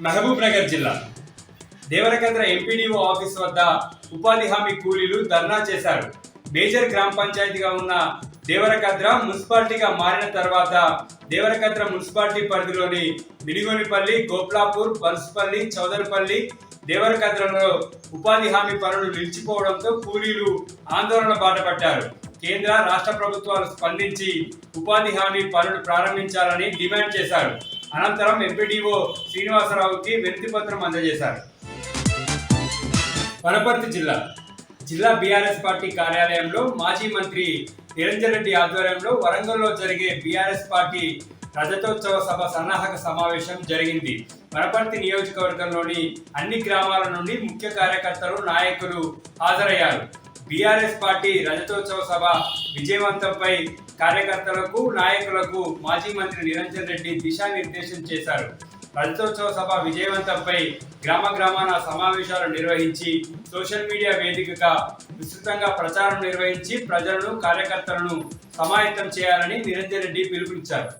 మహబూబ్ నగర్ జిల్లా Devarakadra MPDO office వద్ద ఉపాధి హామీ కూలీలు ధర్నా చేశారు. మేజర్ గ్రామ పంచాయతీగా ఉన్న దేవరకద్ర మున్సిపాలిటీగా మారిన తర్వాత దేవరకద్ర మున్సిపాలిటీ పరిధిలోని మినిగోనిపల్లి, గోప్లాపూర్, బన్స్పల్లి, చౌదరిపల్లి, దేవరకద్రలో ఉపాధి హామీ పనులు నిలిచిపోవడంతో కూలీలు ఆందోళన బాటపట్టారు. కేంద్ర రాష్ట్ర ప్రభుత్వాలు స్పందించి ఉపాధి హామీ పనులు ప్రారంభించాలని డిమాండ్ చేశారు. అనంతరం ఎంపీడీఓ శ్రీనివాసరావుకి వినతి పత్రం అందజేశారు. వనపర్తి జిల్లా బీఆర్ఎస్ పార్టీ కార్యాలయంలో మాజీ మంత్రి నిరంజన్ రెడ్డి ఆధ్వర్యంలో వరంగల్లో జరిగే బీఆర్ఎస్ పార్టీ రజతోత్సవ సభ సన్నాహక సమావేశం జరిగింది. వనపర్తి నియోజకవర్గంలోని అన్ని గ్రామాల నుండి ముఖ్య కార్యకర్తలు, నాయకులు హాజరయ్యారు. బీఆర్ఎస్ పార్టీ రజతోత్సవ సభ విజయవంతంపై కార్యకర్తలకు, నాయకులకు మాజీ మంత్రి నిరంజన్ రెడ్డి దిశానిర్దేశం చేశారు. రజతోత్సవ సభ విజయవంతంపై గ్రామాన సమావేశాలు నిర్వహించి సోషల్ మీడియా వేదికగా విస్తృతంగా ప్రచారం నిర్వహించి ప్రజలను, కార్యకర్తలను సమాయత్తం చేయాలని నిరంజన్ రెడ్డి పిలుపునిచ్చారు.